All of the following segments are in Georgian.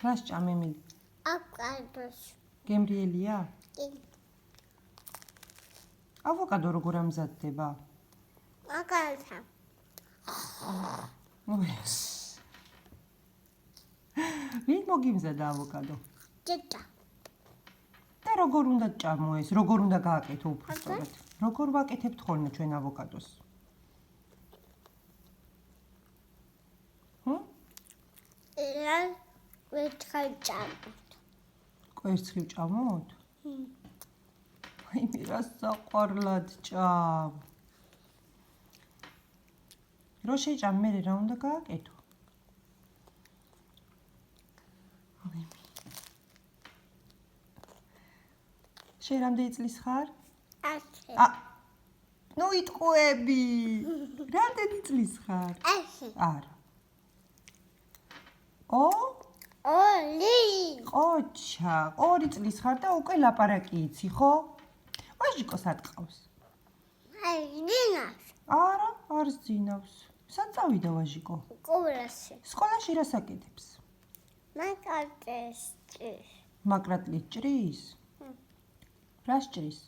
რა სჭამე მილი? ავოკადოს. გემრიელია? კი. ავოკადო როგორ ამზადდება? მაგალითად. ვინ მოგიმზადა ავოკადო? ჭიჭა. და როგორ უნდა ჭამო ეს? როგორ უნდა გააკეთო უბრალოდ? როგორ ვაკეთებთ ხოლმე ჩვენ ავოკადოს? რა ვეთხარ ჭამოთ. კვერცხი ვჭამოთ? აი მე რა საყვარლად ჭამ. რო შეჭამ მე რა უნდა გააკეთო? შენ რამდენი წლის ხარ? 10. ნუ იტყუები. რამდენი წლის ხარ? 10. არა. ორი. ყოჩა, 2 წლის ხარ და უკვე ლაპარაკი იცი, ხო? ვაჟიკოს ატყავს. აი, დინას. არა, არ ზინავს. სად წავიდა ვაჟიკო? კურასი. სკოლაში რას აკეთებს? მაგალითად. მაკრატლით ჭრის? რას ჭრის?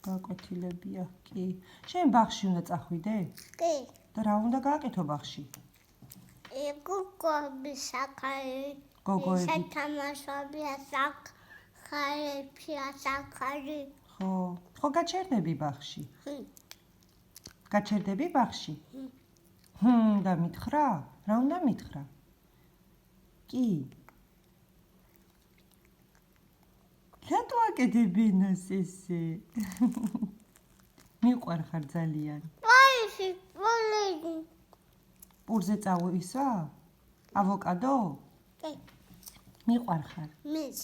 გაკვეთილებია, კი. შენ ბაღში უნდა წახვიდე? კი. და რა უნდა გააკეთო ბაღში? გოგოები საკარი. გოგოები. სათამაშოებია საკარებია საკარი. ხო, გაჩერდები ბაღში? გაჩერდები ბაღში? და მითხრა? რა უნდა მითხრა? კი. რატო აკეთებ ენას ესე? მიყვარხარ ძალიან. ვაიში, ვოლედი. პურზე წავისა? ავოკადო? კი. მიყვარხარ? მის.